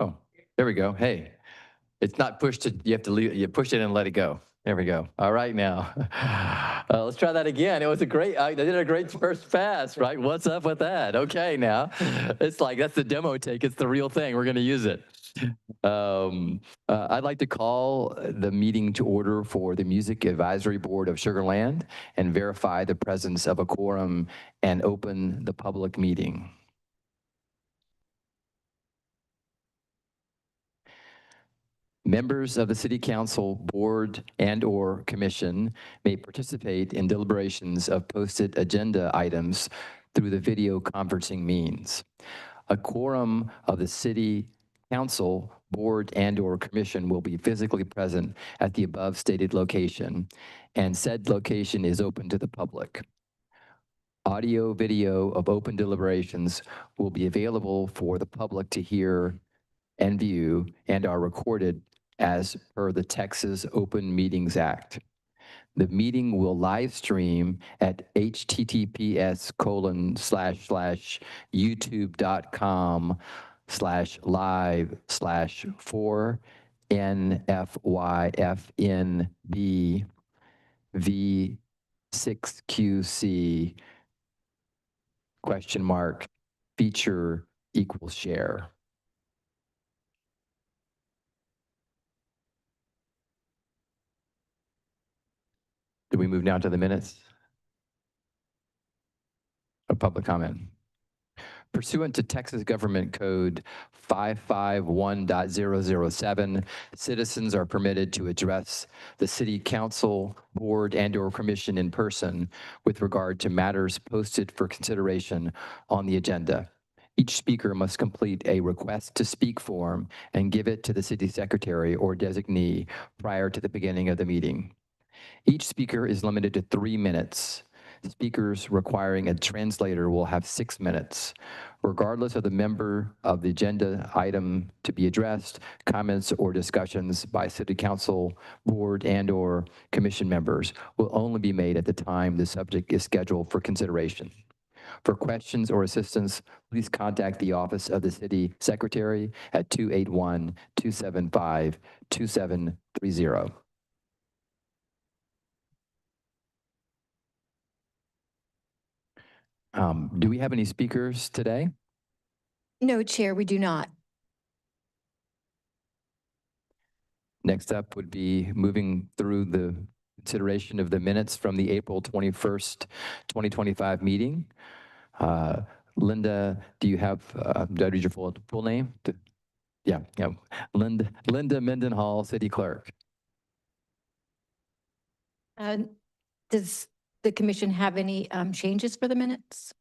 Oh, there we go. Hey, it's not pushed to, you have to leave, you push it and let it go. There we go. All right now. Let's try that again. It was a great, I did a great first pass, right? What's up with that? Okay, now. It's like, that's the demo take. It's the real thing. We're going to use it. I'd like to call the meeting to order for the Music Advisory Board of Sugar Land and verify the presence of a quorum and open the public meeting. Members of the City Council, Board, and/or Commission may participate in deliberations of posted agenda items through the video conferencing means. A quorum of the City Council, Board, and/or Commission will be physically present at the above stated location, and said location is open to the public. Audio, video of open deliberations will be available for the public to hear and view and are recorded as per the Texas Open Meetings Act. The meeting will live stream at https://youtube.com/live/4NFYFNB V6QC feature equals share. Do we move now to the minutes of public comment? Pursuant to Texas Government Code 551.007, citizens are permitted to address the City Council, Board, and/or Commission in person with regard to matters posted for consideration on the agenda. Each speaker must complete a request to speak form and give it to the city secretary or designee prior to the beginning of the meeting. Each speaker is limited to 3 minutes. Speakers requiring a translator will have 6 minutes. Regardless of the member of the agenda item to be addressed, comments or discussions by City Council, Board, and/or Commission members will only be made at the time the subject is scheduled for consideration. For questions or assistance, please contact the Office of the City Secretary at 281-275-2730. Do we have any speakers today? No, Chair, we do not. Next up would be moving through the consideration of the minutes from the April 21st, 2025 meeting. Linda, do you have, do I read your full name? Yeah. Linda Mendenhall, City Clerk. Does the commission have any changes for the minutes?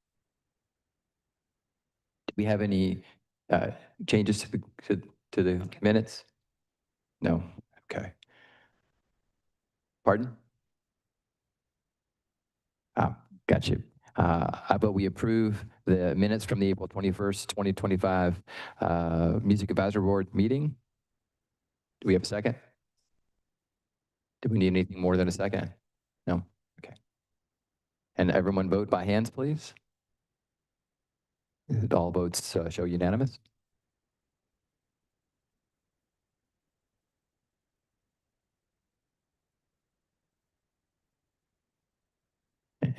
Do we have any changes to the minutes? No. Okay. Pardon? Got you. I vote we approve the minutes from the April 21st, 2025 Music Advisory Board meeting. Do we have a second? Do we need anything more than a second? No? Okay. And everyone vote by hands, please. All votes show unanimous.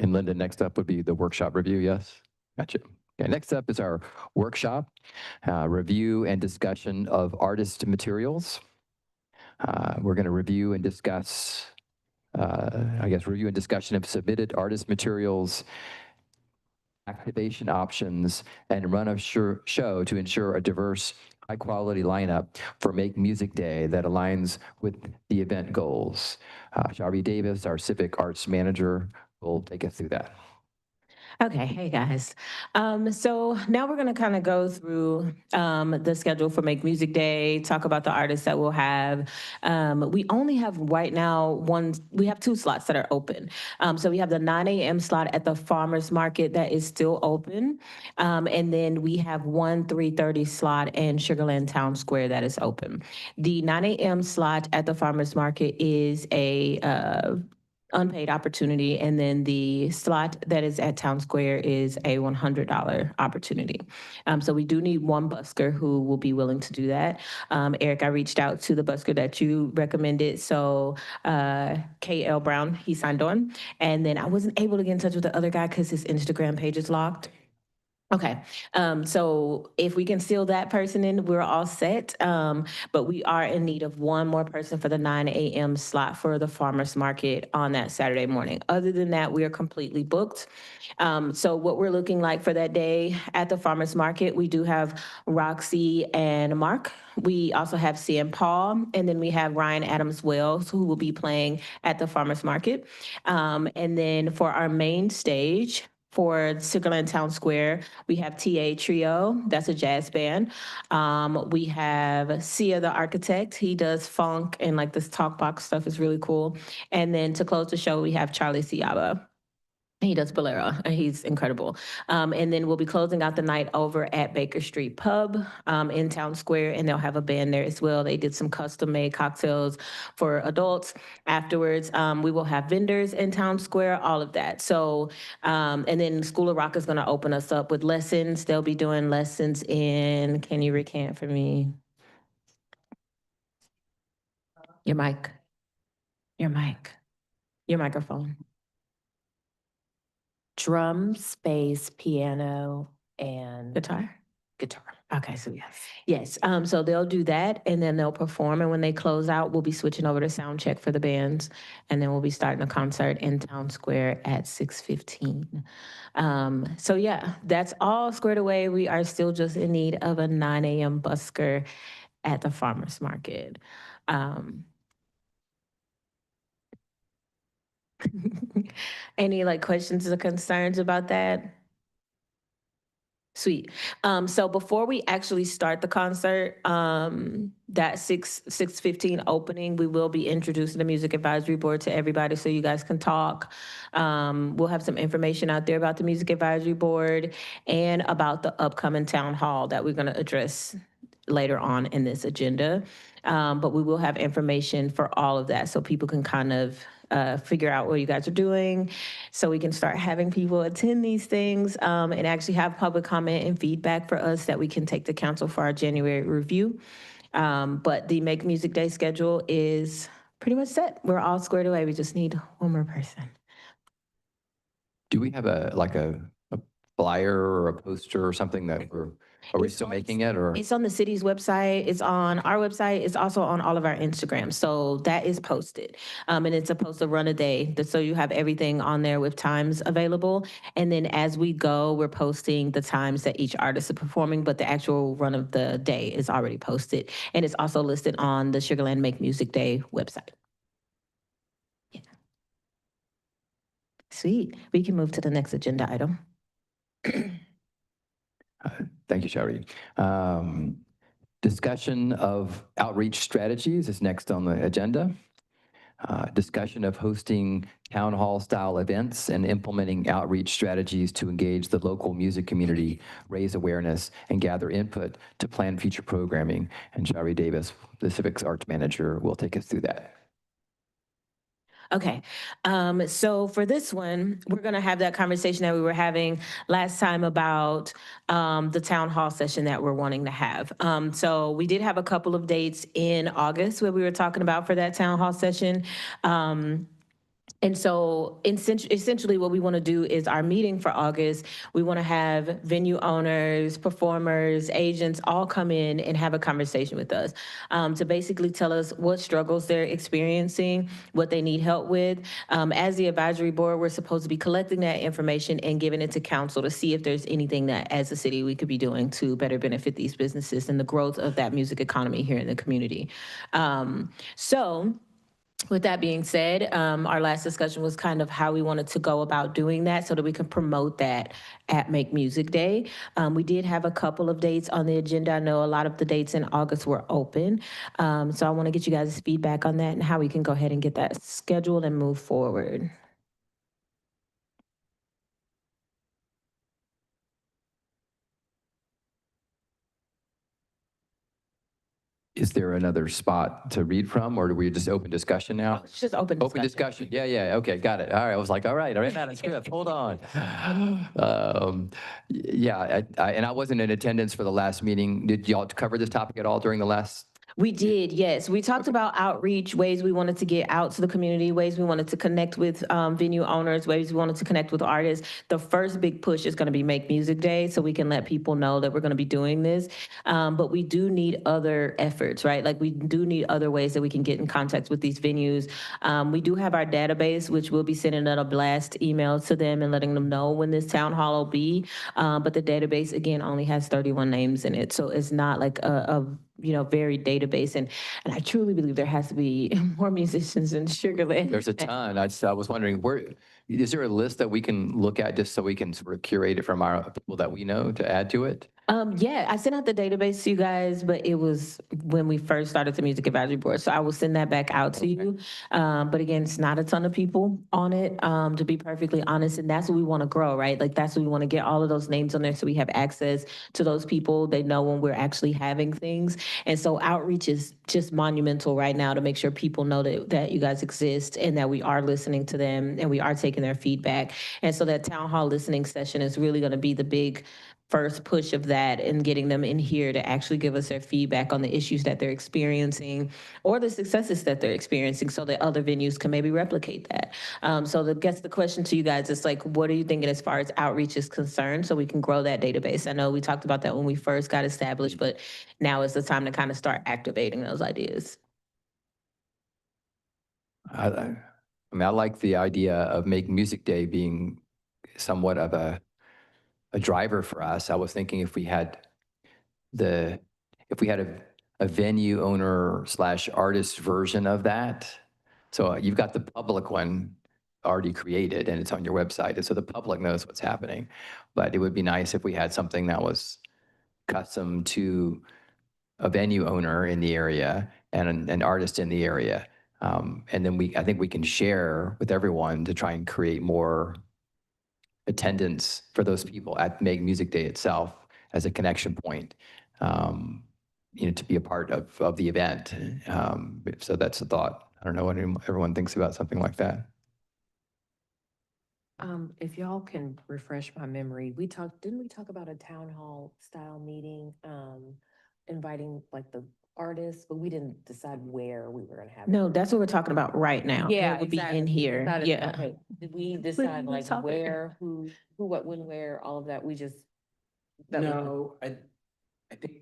And Linda, next up would be the workshop review, yes? Gotcha. Okay, next up is our workshop, review and discussion of artist materials. We're gonna review and discuss, review and discussion of submitted artist materials, activation options, and run of show to ensure a diverse, high-quality lineup for Make Music Day that aligns with the event goals. Sharvie Davis, our Civic Arts Manager, will take us through that. Okay, hey guys. So now we're gonna kind of go through the schedule for Make Music Day, talk about the artists that we'll have. We only have right now we have 2 slots that are open. So we have the 9 a.m. slot at the Farmers Market that is still open. And then we have 3:30 slot in Sugar Land Town Square that is open. The 9 a.m. slot at the Farmers Market is a unpaid opportunity, and then the slot that is at Town Square is a $100 opportunity. So we do need one busker who will be willing to do that. Eric, I reached out to the busker that you recommended, so KL Brown, he signed on, and then I wasn't able to get in touch with the other guy because his Instagram page is locked. Okay, so if we can seal that person in, we're all set. But we are in need of one more person for the 9 a.m. slot for the farmer's market on that Saturday morning. Other than that, we are completely booked. So what we're looking like for that day at the farmer's market, we do have Roxy and Mark. We also have CM Paul, and then we have Ryan Adams Wells, who will be playing at the farmer's market. And then for our main stage, for Sugarland Town Square, we have TA Trio, that's a jazz band. We have Sia the Architect, he does funk and like this talk box stuff is really cool. And then to close the show, we have Charlie Ciaba. He does bolero, and he's incredible. And then we'll be closing out the night over at Baker Street Pub in Town Square, and they'll have a band there as well. They did some custom-made cocktails for adults. Afterwards, we will have vendors in Town Square, all of that. So, and then School of Rock is going to open us up with lessons. They'll be doing lessons in, can you recant for me? Your mic. Your mic. Your microphone. Drums, bass, piano, and Guitar. guitar. Okay, so yes. So they'll do that and then they'll perform. And when they close out, we'll be switching over to sound check for the bands. And then we'll be starting a concert in Town Square at 6:15. So yeah, that's all squared away. We are still just in need of a 9 a.m. busker at the farmer's market. Any like questions or concerns about that? Sweet. So before we actually start the concert, that 6:15 opening, we will be introducing the music advisory board to everybody so you guys can talk. We'll have some information out there about the music advisory board and about the upcoming town hall that we're going to address later on in this agenda. But we will have information for all of that so people can kind of figure out what you guys are doing so we can start having people attend these things and actually have public comment and feedback for us that we can take to council for our January review. But the Make Music Day schedule is pretty much set. We're all squared away. We just need one more person. Do we have a flyer or a poster or something that are we It's still on- making it or? It's on the city's website. It's on our website. It's also on all of our Instagrams. So that is posted. And it's supposed to run a day. So you have everything on there with times available. And then as we go, we're posting the times that each artist is performing, but the actual run of the day is already posted. And it's also listed on the Sugarland Make Music Day website. Yeah. Sweet. We can move to the next agenda item. Thank you, Shari. Discussion of outreach strategies is next on the agenda. Discussion of hosting town hall style events and implementing outreach strategies to engage the local music community, raise awareness, and gather input to plan future programming. And Shari Davis, the Civics Arts Manager, will take us through that. Okay, so for this one, we're gonna have that conversation that we were having last time about the town hall session that we're wanting to have. So we did have a couple of dates in August where we were talking about for that town hall session. And so essentially what we want to do is our meeting for August, we want to have venue owners, performers, agents all come in and have a conversation with us to basically tell us what struggles they're experiencing, what they need help with. As the advisory board, we're supposed to be collecting that information and giving it to council to see if there's anything that as a city we could be doing to better benefit these businesses and the growth of that music economy here in the community. So with that being said, our last discussion was kind of how we wanted to go about doing that so that we can promote that at Make Music Day. We did have a couple of dates on the agenda. I know a lot of the dates in August were open. So I want to get you guys' feedback on that and how we can go ahead and get that scheduled and move forward. is there another spot to read from, or do we just open discussion now? It's just open Open discussion. Yeah, yeah. Okay, got it. All right. I was like, all right, I ran out of script. Hold on. Yeah, and I wasn't in attendance for the last meeting. Did y'all cover this topic at all during the last? We did, yes. We talked about outreach, ways we wanted to get out to the community, ways we wanted to connect with venue owners, ways we wanted to connect with artists. The first big push is going to be Make Music Day, so we can let people know that we're going to be doing this. But we do need other efforts, right? Like we do need other ways that we can get in contact with these venues. We do have our database, which we'll be sending out a blast email to them and letting them know when this town hall will be. But the database, again, only has 31 names in it. So it's not like a varied database. And I truly believe there has to be more musicians in Sugar Land. There's a ton. I was wondering, is there a list that we can look at just so we can sort of curate it from our people that we know to add to it? Yeah, I sent out the database to you guys, but it was when we first started the Music Advisory Board. So I will send that back out to you. But again, it's not a ton of people on it, to be perfectly honest. And that's what we want to grow, right? Like that's what we want to get all of those names on there so we have access to those people. They know when we're actually having things. And so outreach is just monumental right now to make sure people know that you guys exist and that we are listening to them and we are taking their feedback. And so that town hall listening session is really going to be the big first push of that and getting them in here to actually give us their feedback on the issues that they're experiencing or the successes that they're experiencing so that other venues can maybe replicate that. So I guess the question to you guys is like, what are you thinking as far as outreach is concerned so we can grow that database? I know we talked about that when we first got established, but now is the time to kind of start activating those ideas. I mean, I like the idea of Make Music Day being somewhat of a driver for us. I was thinking if we had a venue owner / artist version of that. So you've got the public one already created and it's on your website. And so the public knows what's happening. But it would be nice if we had something that was custom to a venue owner in the area and an artist in the area. And then I think we can share with everyone to try and create more attendance for those people at Make Music Day itself as a connection point, to be a part of the event. So that's a thought. I don't know what everyone thinks about something like that. If y'all can refresh my memory, didn't we talk about a town hall style meeting, inviting like the artists, but we didn't decide where we were gonna have it. No, that's what we're talking about right now. Yeah, It would be exactly. in here. Decided- Yeah. okay. Did we decide we like talk- where, who, what, when, where, all of that? We just. that was- No, I think,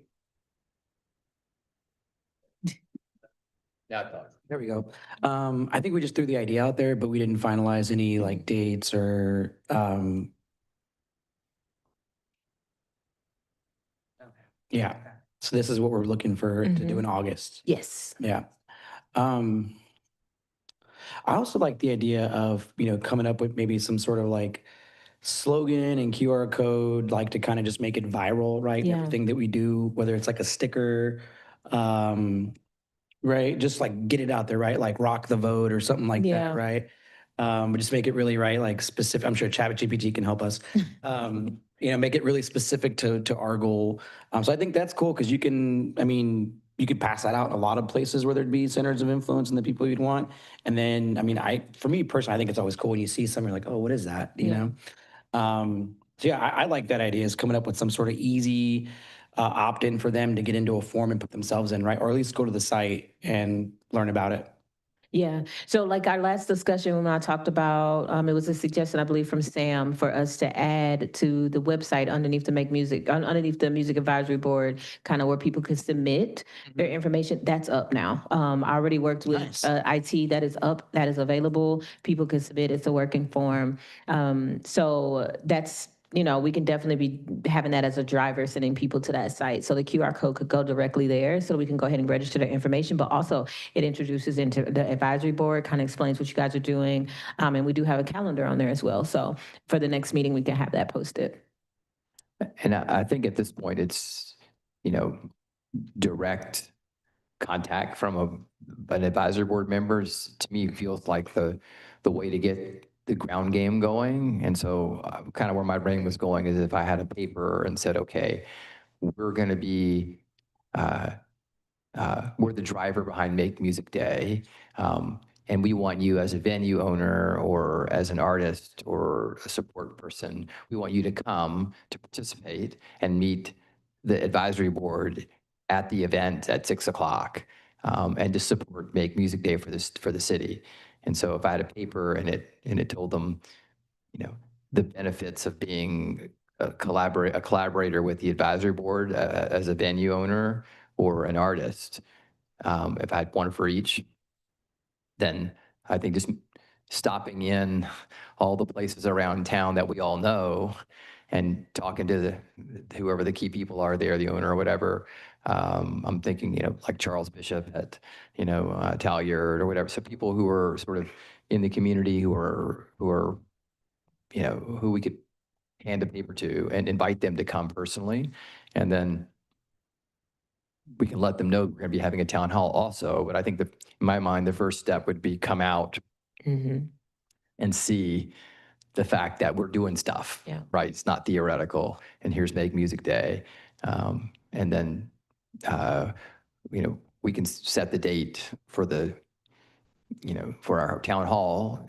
there we go. I think we just threw the idea out there, but we didn't finalize any like dates or, yeah. So this is what we're looking for to do in August. Yes. Yeah. I also like the idea of, coming up with maybe some sort of like slogan and QR code, like to kind of just make it viral, right? Yeah. Everything that we do, whether it's like a sticker, right? Just like get it out there, right? Like rock the vote or something like Yeah. that, right? But just make it really, right? Like specific. I'm sure ChatGPT can help us. Make it really specific to our goal. So I think that's cool because you could pass that out in a lot of places where there'd be centers of influence and the people you'd want. And then, for me personally, I think it's always cool when you see something like, oh, what is that? You know? So yeah, I like that idea is coming up with some sort of easy opt-in for them to get into a form and put themselves in, right? Or at least go to the site and learn about it. Yeah. So like our last discussion when I talked about, it was a suggestion, I believe, from Sam for us to add to the website underneath the underneath the Music Advisory Board, kind of where people could submit their information. That's up now. I already worked with Nice. IT. That is up. That is available. People can submit. It's a working form. So that's, we can definitely be having that as a driver, sending people to that site. So the QR code could go directly there so we can go ahead and register their information, but also it introduces into the advisory board, kind of explains what you guys are doing. And we do have a calendar on there as well. So for the next meeting, we can have that posted. And I think at this point, it's, direct contact from an advisory board members, to me, feels like the way to get the ground game going. And so kind of where my brain was going is if I had a paper and said, okay, we're going to be we're the driver behind Make Music Day. And we want you as a venue owner or as an artist or a support person, we want you to come to participate and meet the advisory board at the event at 6 o'clock and to support Make Music Day for the city. And so if I had a paper and it told them, the benefits of being a collaborator with the advisory board as a venue owner or an artist, if I had one for each, then I think just stopping in all the places around town that we all know and talking to whoever the key people are there, the owner or whatever. I'm thinking, like Charles Bishop at, Talliard or whatever. So people who are sort of in the community who are, who we could hand a paper to and invite them to come personally. And then we can let them know we're going to be having a town hall also. But I think in my mind, the first step would be come out and see the fact that we're doing stuff, Yeah. right? It's not theoretical. And here's Make Music Day. And then, we can set the date for for our town hall.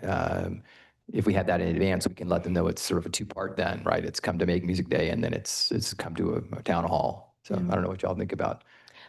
If we had that in advance, we can let them know it's sort of a two-part then, right? It's come to Make Music Day and then it's come to a town hall. So I don't know what y'all think about.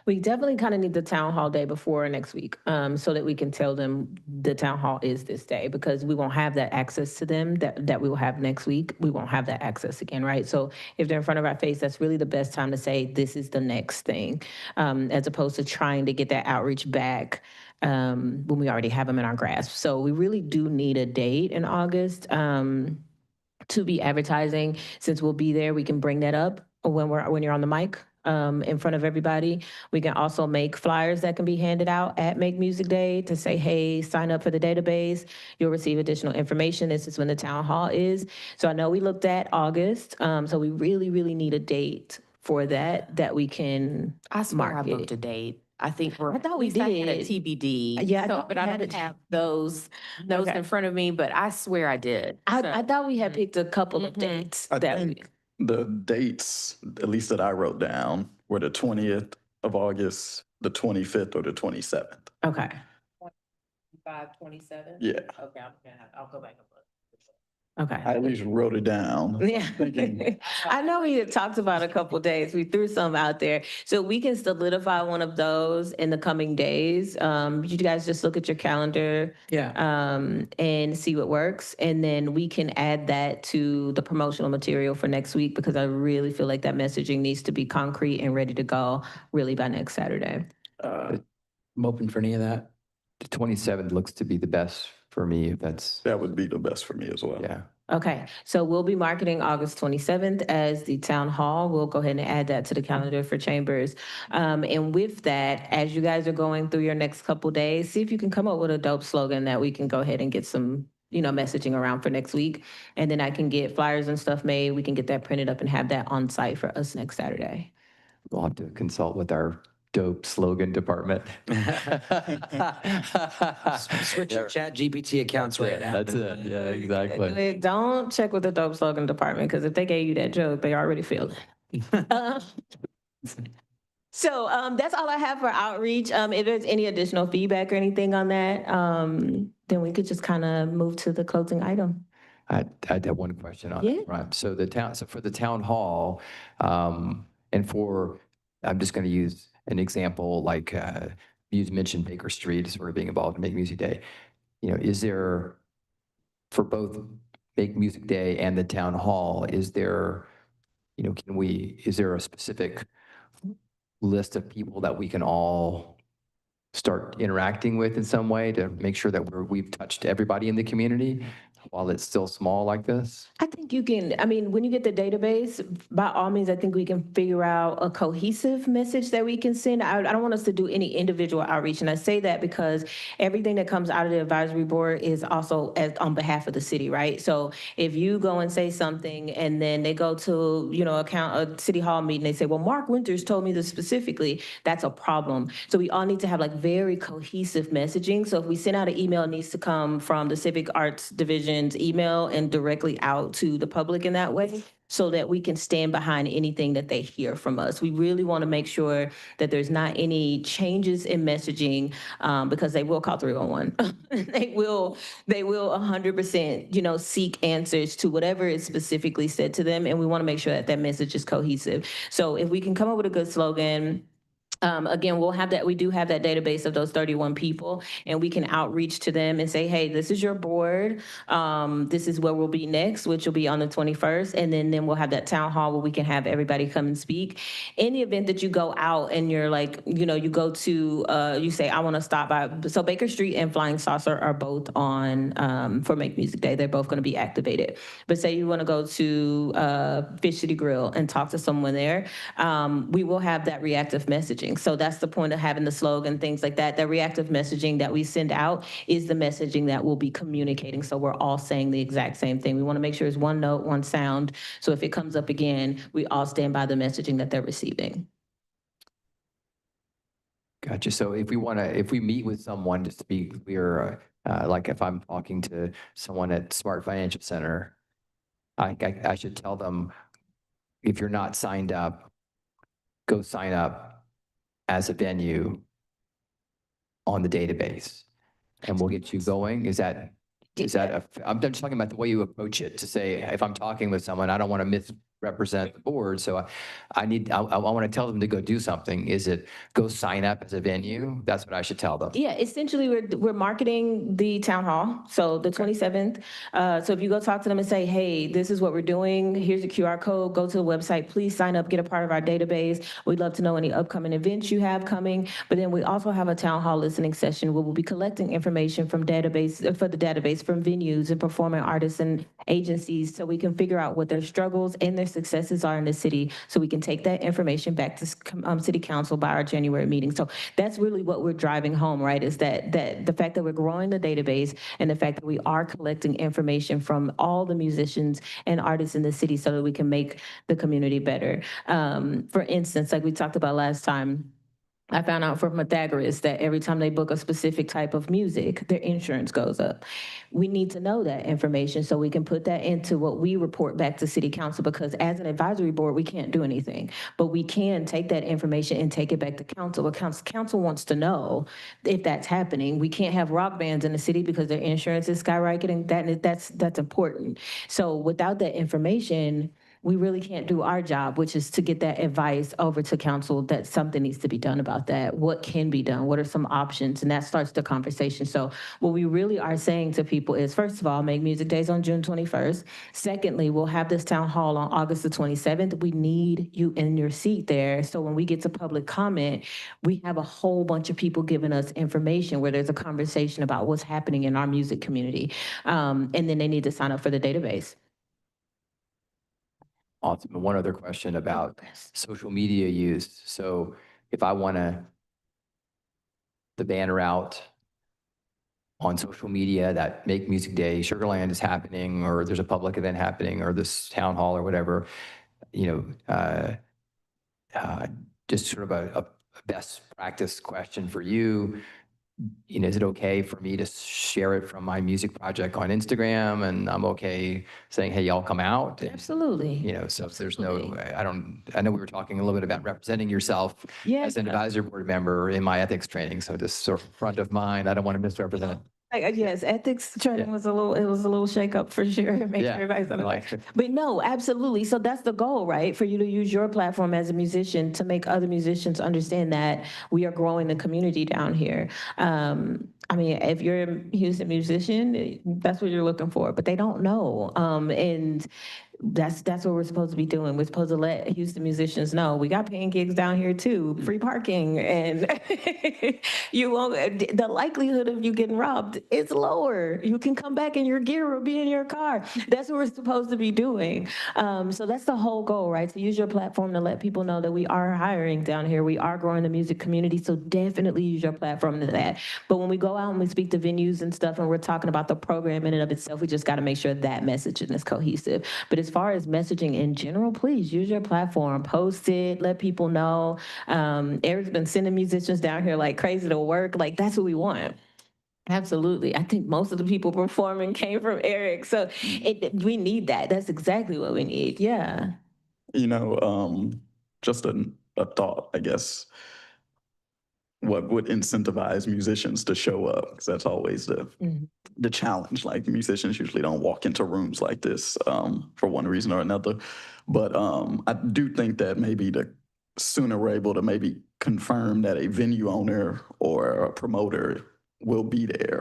We definitely kind of need the town hall day before next week, so that we can tell them the town hall is this day, because we won't have that access to them that we will have next week. We won't have that access again, right? So if they're in front of our face, that's really the best time to say, this is the next thing, as opposed to trying to get that outreach back when we already have them in our grasp. So we really do need a date in August to be advertising. Since we'll be there, we can bring that up when you're on the mic. In front of everybody. We can also make flyers that can be handed out at Make Music Day to say, hey, sign up for the database. You'll receive additional information. This is when the town hall is. So I know we looked at August. So we really, really need a date for that we can I swear I market. booked a date. I think we're. I thought we at least I had a did. TBD. Yeah, I So, thought but we I had don't a- have those Okay. in front of me, but I swear I did. I thought we had picked a couple of Mhm. dates. I that we- think the dates, at least that I wrote down, were the 20th of August, the 25th, or the 27th. Okay. 5/27? Yeah, Okay, I'll go back and look. Okay. I at least wrote it down. Yeah. Thinking, I know we had talked about a couple days. We threw some out there. So we can solidify one of those in the coming days. You guys just look at your calendar Yeah. and see what works. And then we can add that to the promotional material for next week, because I really feel like that messaging needs to be concrete and ready to go really by next Saturday. I'm open for any of that. The 27th looks to be the best for me, if that's, that would be the best for me as well. yeah. Okay, so we'll be marketing August 27th as the town hall. We'll go ahead and add that to the calendar for Chambers. And with that, as you guys are going through your next couple days, see if you can come up with a dope slogan that we can go ahead and get some, messaging around for next week. And then I can get flyers and stuff made. We can get that printed up and have that on site for us next Saturday. We'll have to consult with our dope slogan department. Switch your chat GPT accounts right now. That's it. Yeah, exactly. Don't check with the dope slogan department, because if they gave you that joke, they already feel it. So that's all I have for outreach. If there's any additional feedback or anything on that, then we could just kind of move to the closing item. I have one question on Yeah. that, right? So for the town hall, I'm just going to use an example, like you mentioned Baker Street as sort of being involved in Make Music Day. Is there, for both Make Music Day and the town hall, is there a specific list of people that we can all start interacting with in some way to make sure that we've touched everybody in the community while it's still small like this? I think you can, when you get the database, by all means, I think we can figure out a cohesive message that we can send. I don't want us to do any individual outreach. And I say that because everything that comes out of the advisory board is also on behalf of the city, right? So if you go and say something and then they go to, a city hall meeting, they say, well, Mark Winters told me this specifically, that's a problem. So we all need to have very cohesive messaging. So if we send out an email, it needs to come from the Civic Arts Division versions email and directly out to the public in that way, so that we can stand behind anything that they hear from us. We really want to make sure that there's not any changes in messaging, because they will call 311. They will 100%, seek answers to whatever is specifically said to them. And we want to make sure that that message is cohesive. So if we can come up with a good slogan, again, we do have that database of those 31 people, and we can outreach to them and say, hey, this is your board. This is where we'll be next, which will be on the 21st. And then we'll have that town hall where we can have everybody come and speak. In the event that you go out and you're like, you go to, you say, I want to stop by. So Baker Street and Flying Saucer are both on for Make Music Day. They're both going to be activated. But say you want to go to Fish City Grill and talk to someone there, we will have that reactive messaging. So that's the point of having the slogan, things like that. The reactive messaging that we send out is the messaging that we'll be communicating. So we're all saying the exact same thing. We want to make sure it's one note, one sound. So if it comes up again, we all stand by the messaging that they're receiving. Gotcha. So if we meet with someone, just to be clear, like if I'm talking to someone at Smart Financial Center, I should tell them, if you're not signed up, go sign up as a venue on the database, and we'll get you going. I'm just talking about the way you approach it, to say, if I'm talking with someone, I don't want to misrepresent the board. So I want to tell them to go do something. Is it go sign up as a venue? That's what I should tell them. Yeah, essentially, we're marketing the town hall, so the 27th. So if you go talk to them and say, hey, this is what we're doing, here's a QR code, go to the website, please sign up, get a part of our database. We'd love to know any upcoming events you have coming. But then we also have a town hall listening session where we'll be collecting information for the database from venues and performing artists and agencies, so we can figure out what their struggles and their successes are in the city, so we can take that information back to city council by our January meeting. So that's really what we're driving home, right? Is that the fact that we're growing the database, and the fact that we are collecting information from all the musicians and artists in the city, so that we can make the community better. For instance, like we talked about last time, I found out from Pythagoras that every time they book a specific type of music, their insurance goes up. We need to know that information so we can put that into what we report back to city council, because as an advisory board, we can't do anything, but we can take that information and take it back to council. But council wants to know if that's happening. We can't have rock bands in the city because their insurance is skyrocketing. That's important. So without that information, we really can't do our job, which is to get that advice over to council that something needs to be done about that. What can be done? What are some options? And that starts the conversation. So what we really are saying to people is, first of all, Make Music Days on June 21st. Secondly, we'll have this town hall on August the 27th. We need you in your seat there. So when we get to public comment, we have a whole bunch of people giving us information where there's a conversation about what's happening in our music community. And then they need to sign up for the database. Awesome. And one other question about social media use. So if I want the banner out on social media that Make Music Day, Sugarland is happening, or there's a public event happening, or this town hall or whatever, just sort of a best practice question for you. Is it okay for me to share it from my music project on Instagram, and I'm okay saying, hey, y'all come out? Absolutely. So if there's I know we were talking a little bit about representing yourself as an advisory board member in my ethics training. So just sort of front of mind, I don't want to misrepresent. Yes, ethics training was a little shake up for sure. Make sure everybody's on But no, absolutely. So that's the goal, right? For you to use your platform as a musician to make other musicians understand that we are growing the community down here. If you're a Houston musician, that's what you're looking for, but they don't know. And that's what we're supposed to be doing. We're supposed to let Houston musicians know we got paying gigs down here too, free parking, and you won't. The likelihood of you getting robbed is lower. You can come back and your gear will be in your car. That's what we're supposed to be doing. So that's the whole goal, right? To use your platform to let people know that we are hiring down here. We are growing the music community. So definitely use your platform to that. But when we go out and we speak to venues and stuff, and we're talking about the program in and of itself, we just got to make sure that messaging is cohesive. But as far as messaging in general, please use your platform, post it, let people know. Eric's been sending musicians down here like crazy to work. Like, that's what we want. Absolutely. I think most of the people performing came from Eric. So we need that. That's exactly what we need. Yeah. You know, just a thought, I guess. What would incentivize musicians to show up? Because that's always Mhm. the challenge. Like musicians usually don't walk into rooms like this for one reason or another. But I do think that maybe the sooner we're able to maybe confirm that a venue owner or a promoter will be there,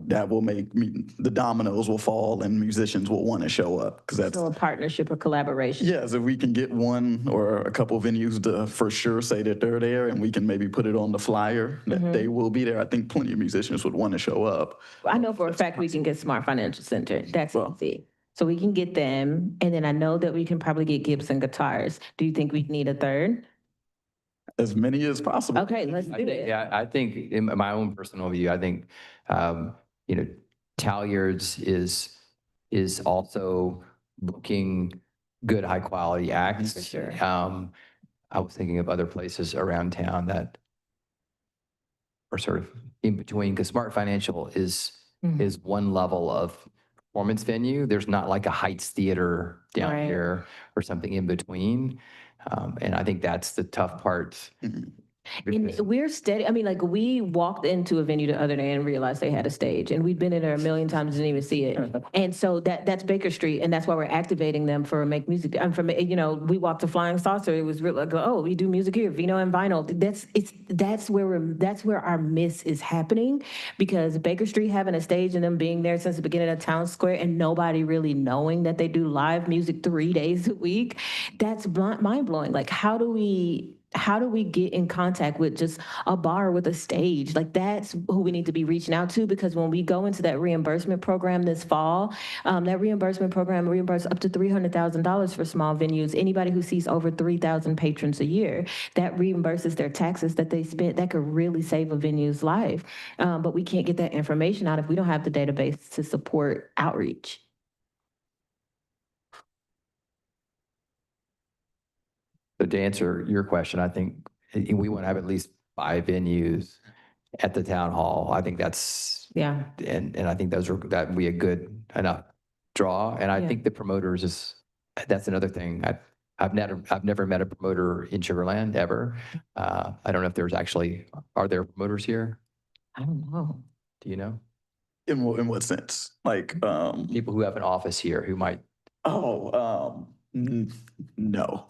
that will make the dominoes will fall and musicians will want to show up. Because that's So a partnership or collaboration. yes, if we can get one or a couple venues to for sure say that they're there and we can maybe put it on the flyer that they will be there, I think plenty of musicians would want to show up. I know for a fact we can get Smart Financial Center. That's Well- easy. So we can get them. And then I know that we can probably get Gibson guitars. Do you think we need a third? As many as possible. Okay, let's do it. Yeah, I think in my own personal view, I think, you know, Talliards is also booking good, high quality acts. For sure. I was thinking of other places around town that are sort of in between, because Smart Financial is one level of performance venue. There's not like a Heights Theater down Right. here or something in between. And I think that's the tough part. Mhm. And because- we're steady. I mean, like we walked into a venue the other day and realized they had a stage, and we'd been in there a million times, didn't even see it. And so that's Baker Street, and that's why we're activating them for Make Music. You know, we walked to Flying Saucer. It was real like, oh, we do music here, Vino and Vinyl. That's where our miss is happening, because Baker Street having a stage and them being there since the beginning of Town Square and nobody really knowing that they do live music 3 days a week. That's mind blowing. Like, how do we get in contact with just a bar with a stage? Like, that's who we need to be reaching out to, because when we go into that reimbursement program this fall, that reimbursement program reimburses up to $300,000 for small venues. Anybody who sees over 3,000 patrons a year, that reimburses their taxes that they spent. That could really save a venue's life. But we can't get that information out if we don't have the database to support outreach. So to answer your question, I think we want to have at least 5 venues at the town hall. I think that's, Yeah. and I think that would be a good enough draw. And I Yeah. think the promoters that's another thing. I've never met a promoter in Sugarland ever. I don't know if are there promoters here? I don't know. Do you know? In what sense? Like, People who have an office here who might, no.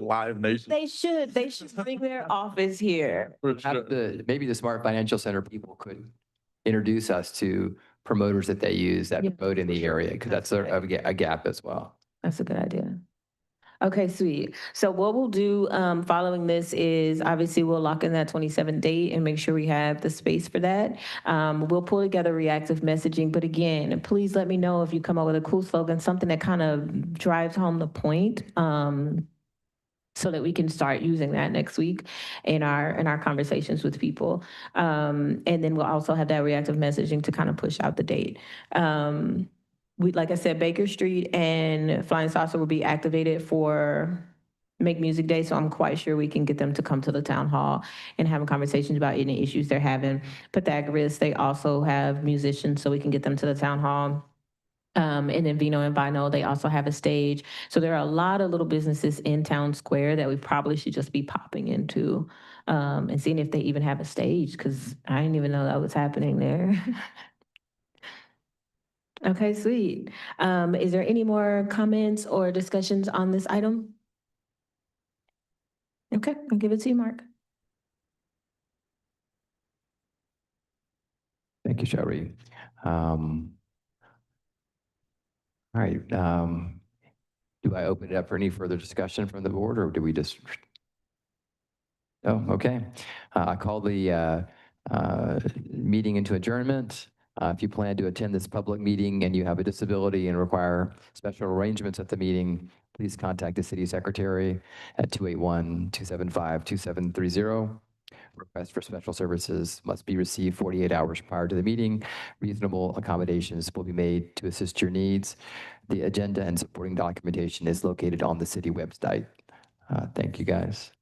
Live Nation. They should bring their office here. maybe the Smart Financial Center people could introduce us to promoters that they use that Yeah, promote in the area, because that's a gap as well. That's a good idea. Okay, sweet. So what we'll do following this is obviously we'll lock in that 27 date and make sure we have the space for that. We'll pull together reactive messaging, but again, please let me know if you come up with a cool slogan, something that kind of drives home the point, so that we can start using that next week in our conversations with people. And then we'll also have that reactive messaging to kind of push out the date. Like I said, Baker Street and Flying Saucer will be activated for Make Music Day, so I'm quite sure we can get them to come to the town hall and have conversations about any issues they're having. Pythagoras, they also have musicians, so we can get them to the town hall. And then Vino and Vinyl, they also have a stage. So there are a lot of little businesses in Town Square that we probably should just be popping into and seeing if they even have a stage, because I didn't even know that was happening there. Okay, sweet. Is there any more comments or discussions on this item? Okay, I'll give it to you, Mark. Thank you, Shelby. All right. Do I open it up for any further discussion from the board, or do we just? Oh, okay. I call the meeting into adjournment. If you plan to attend this public meeting and you have a disability and require special arrangements at the meeting, please contact the city secretary at 281-275-2730. Requests for special services must be received 48 hours prior to the meeting. Reasonable accommodations will be made to assist your needs. The agenda and supporting documentation is located on the city website. Thank you, guys.